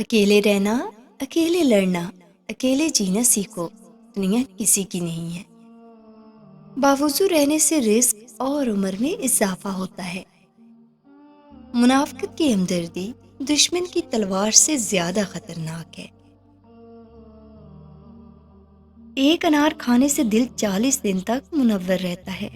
اکیلے رہنا، اکیلے لڑنا، اکیلے جینا سیکھو، دنیا کسی کی نہیں ہے۔ باوضو رہنے سے رزق اور عمر میں اضافہ ہوتا ہے۔ منافقت کی ہمدردی دشمن کی تلوار سے زیادہ خطرناک ہے۔ ایک انار کھانے سے دل 40 دن تک منور رہتا ہے۔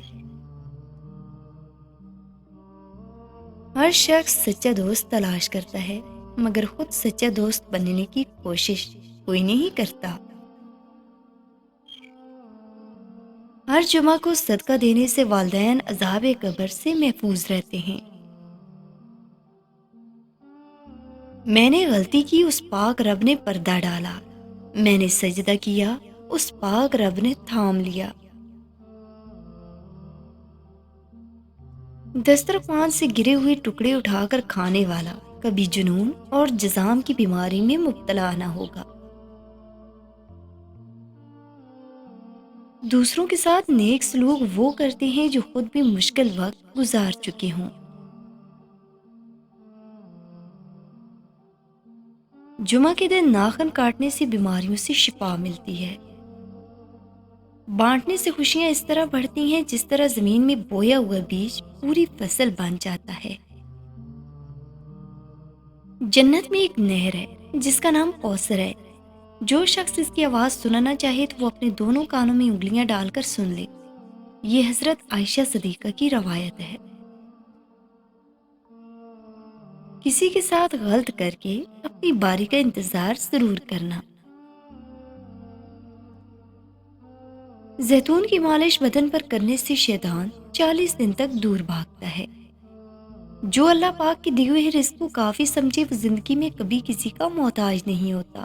ہر شخص سچا دوست تلاش کرتا ہے، مگر خود سچا دوست بننے کی کوشش کوئی نہیں کرتا۔ ہر جمعہ کو صدقہ دینے سے والدین عذاب قبر سے محفوظ رہتے ہیں۔ میں نے غلطی کی، اس پاک رب نے پردہ ڈالا۔ میں نے سجدہ کیا، اس پاک رب نے تھام لیا۔ دسترخوان سے گرے ہوئے ٹکڑے اٹھا کر کھانے والا کبھی جنون اور جذام کی بیماری میں مبتلا نہ ہوگا۔ دوسروں کے ساتھ نیک سلوک وہ کرتے ہیں جو خود بھی مشکل وقت گزار چکے ہوں۔ جمعہ کے دن ناخن کاٹنے سے بیماریوں سے شفا ملتی ہے۔ بانٹنے سے خوشیاں اس طرح بڑھتی ہیں جس طرح زمین میں بویا ہوا بیج پوری فصل بن جاتا ہے۔ جنت میں ایک نہر ہے جس کا نام کوثر ہے۔ جو شخص اس کی آواز سننا چاہے تو وہ اپنے دونوں کانوں میں انگلیاں ڈال کر سن لے۔ یہ حضرت عائشہ صدیقہ کی روایت ہے۔ کسی کے ساتھ غلط کر کے اپنی باری کا انتظار ضرور کرنا۔ زیتون کی مالش بدن پر کرنے سے شیطان 40 دن تک دور بھاگتا ہے۔ جو اللہ پاک کے دیے ہوئے رزق کو کافی سمجھے وہ زندگی میں کبھی کسی کا محتاج نہیں ہوتا۔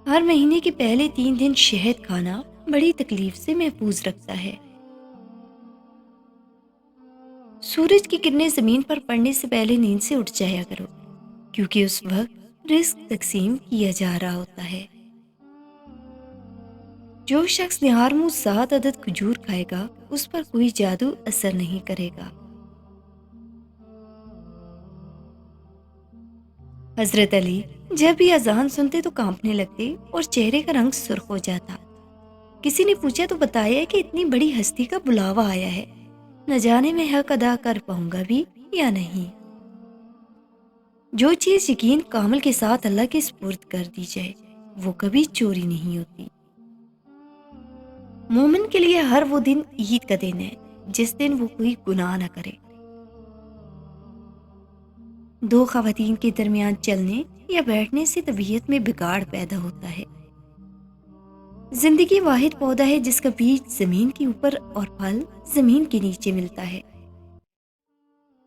ہر مہینے کے پہلے 3 دن شہد کھانا بڑی تکلیف سے محفوظ رکھتا ہے۔ سورج کی کرنیں زمین پر پڑنے سے پہلے نیند سے اٹھ جایا کرو، کیونکہ اس وقت رزق تقسیم کیا جا رہا ہوتا ہے۔ جو شخص نہار منہ 7 عدد کھجور کھائے گا اس پر کوئی جادو اثر نہیں کرے گا۔ حضرت علی جب بھی اذان سنتے تو کانپنے لگتے اور چہرے کا رنگ سرخ ہو جاتا۔ کسی نے پوچھا تو بتایا کہ اتنی بڑی ہستی کا بلاوا آیا ہے، نہ جانے میں حق ادا کر پاؤں گا بھی یا نہیں۔ جو چیز یقین کامل کے ساتھ اللہ کے سپرد کر دی جائے وہ کبھی چوری نہیں ہوتی۔ مومن کے لیے ہر وہ دن عید کا دن ہے جس دن وہ کوئی گناہ نہ کرے۔ 2 خواتین کے درمیان چلنے یا بیٹھنے سے طبیعت میں بگاڑ پیدا ہوتا ہے۔ زندگی واحد پودا ہے جس کا بیج زمین کے اوپر اور پھل زمین کے نیچے ملتا ہے۔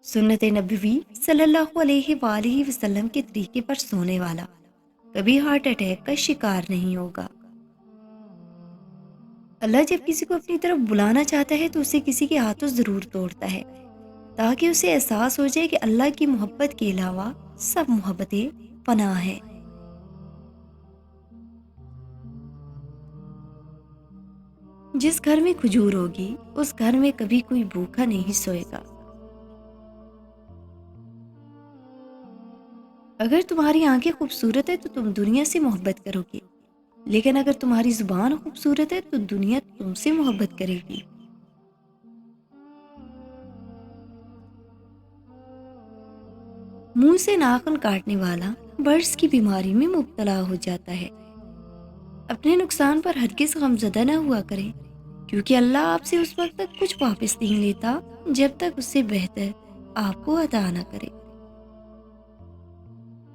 سنت نبوی صلی اللہ علیہ وآلہ وسلم کے طریقے پر سونے والا کبھی ہارٹ اٹیک کا شکار نہیں ہوگا۔ اللہ جب کسی کو اپنی طرف بلانا چاہتا ہے تو اسے کسی کے ہاتھوں ضرور توڑتا ہے، تاکہ اسے احساس ہو جائے کہ اللہ کی محبت کے علاوہ سب محبتیں فنا ہیں۔ جس گھر میں کھجور ہوگی اس گھر میں کبھی کوئی بھوکا نہیں سوئے گا۔ اگر تمہاری آنکھیں خوبصورت ہے تو تم دنیا سے محبت کرو گے، لیکن اگر تمہاری زبان خوبصورت ہے تو دنیا تم سے محبت کرے گی۔ منہ سے ناخن کاٹنے والا برس کی بیماری میں مبتلا ہو جاتا ہے۔ اپنے نقصان پر ہرگز غمزدہ نہ ہوا کریں، کیونکہ اللہ آپ سے اس وقت تک کچھ واپس نہیں لیتا جب تک اس سے بہتر آپ کو عطا نہ کرے۔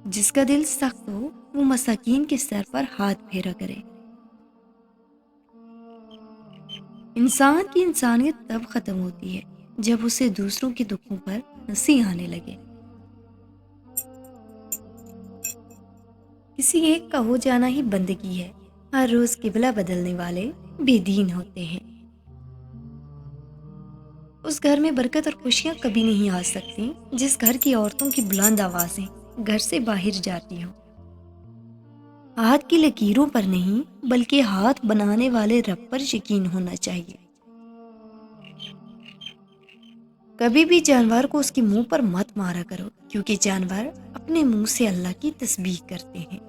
جس کا دل سخت ہو وہ مساکین کے سر پر ہاتھ پھیرا کرے۔ انسان کی انسانیت تب ختم ہوتی ہے جب اسے دوسروں کے دکھوں پر ہنسی آنے لگے۔ کسی ایک کا ہو جانا ہی بندگی ہے۔ ہر روز قبلہ بدلنے والے بے دین ہوتے ہیں۔ اس گھر میں برکت اور خوشیاں کبھی نہیں آ سکتی جس گھر کی عورتوں کی بلند آوازیں گھر سے باہر جاتی ہوں۔ ہاتھ کی لکیروں پر نہیں بلکہ ہاتھ بنانے والے رب پر یقین ہونا چاہیے۔ کبھی بھی جانور کو اس کے منہ پر مت مارا کرو، کیونکہ جانور اپنے منہ سے اللہ کی تسبیح کرتے ہیں۔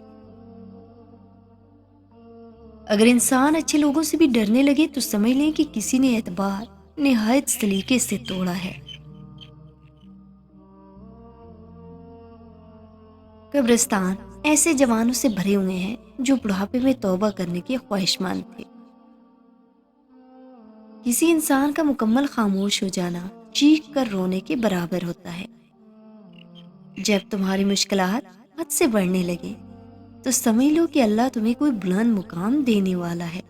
اگر انسان اچھے لوگوں سے بھی ڈرنے لگے تو سمجھ لیں کہ کسی نے اعتبار نہایت سلیقے سے توڑا ہے۔ قبرستان ایسے جوانوں سے بھرے ہوئے ہیں جو بڑھاپے میں توبہ کرنے کے خواہش مند تھے۔ کسی انسان کا مکمل خاموش ہو جانا چیخ کر رونے کے برابر ہوتا ہے۔ جب تمہاری مشکلات حد سے بڑھنے لگے تو سمجھ لو کہ اللہ تمہیں کوئی بلند مقام دینے والا ہے۔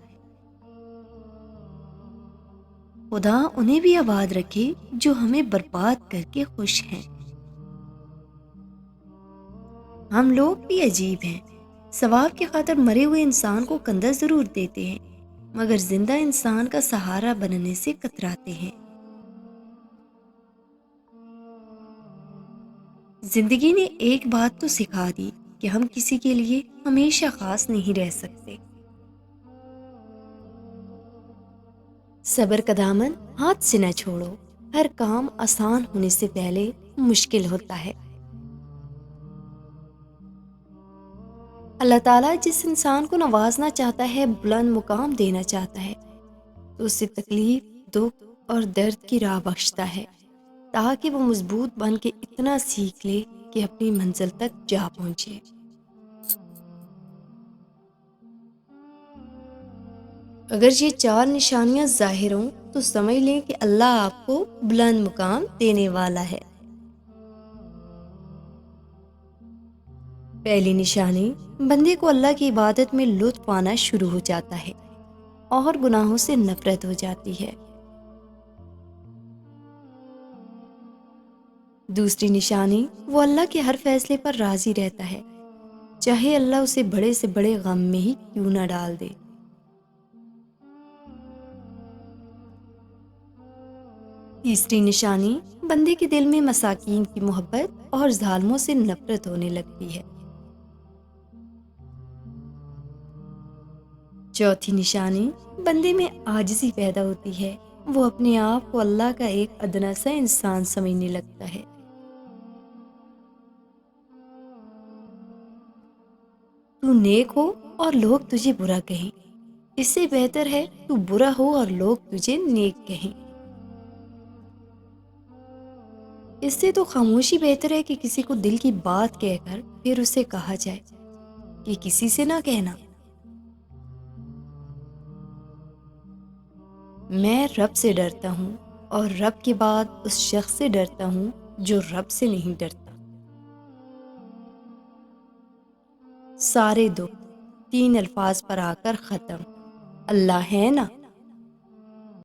خدا انہیں بھی آباد رکھے جو ہمیں برباد کر کے خوش ہیں۔ ہم لوگ بھی عجیب ہیں، ثواب کی خاطر مرے ہوئے انسان کو کندھا ضرور دیتے ہیں مگر زندہ انسان کا سہارا بننے سے کتراتے ہیں۔ زندگی نے ایک بات تو سکھا دی کہ ہم کسی کے لیے ہمیشہ خاص نہیں رہ سکتے۔ صبر کا دامن ہاتھ سے نہ چھوڑو، ہر کام آسان ہونے سے پہلے مشکل ہوتا ہے۔ اللہ تعالیٰ جس انسان کو نوازنا چاہتا ہے، بلند مقام دینا چاہتا ہے تو اسے تکلیف، دکھ اور درد کی راہ بخشتا ہے تاکہ وہ مضبوط بن کے اتنا سیکھ لے کہ اپنی منزل تک جا پہنچے۔ اگر یہ 4 نشانیاں ظاہر ہوں تو سمجھ لیں کہ اللہ آپ کو بلند مقام دینے والا ہے۔ پہلی نشانی، بندے کو اللہ کی عبادت میں لطف آنا شروع ہو جاتا ہے اور گناہوں سے نفرت ہو جاتی ہے۔ دوسری نشانی، وہ اللہ کے ہر فیصلے پر راضی رہتا ہے چاہے اللہ اسے بڑے سے بڑے غم میں ہی کیوں نہ ڈال دے۔ تیسری نشانی، بندے کے دل میں مساکین کی محبت اور ظالموں سے نفرت ہونے لگتی ہے۔ چوتھی نشانی، بندے میں عاجزی پیدا ہوتی ہے، وہ اپنے آپ کو اللہ کا ایک ادنا سا انسان سمجھنے لگتا ہے۔ تو نیک ہو اور لوگ تجھے برا کہیں، اس سے بہتر ہے تو برا ہو اور لوگ تجھے نیک کہیں۔ اس سے تو خاموشی بہتر ہے کہ کسی کو دل کی بات کہہ کر پھر اسے کہا جائے کہ کسی سے نہ کہنا۔ میں رب سے ڈرتا ہوں اور رب کے بعد اس شخص سے ڈرتا ہوں جو رب سے نہیں ڈرتا۔ سارے دکھ 3 الفاظ پر آ کر ختم، اللہ ہے نا۔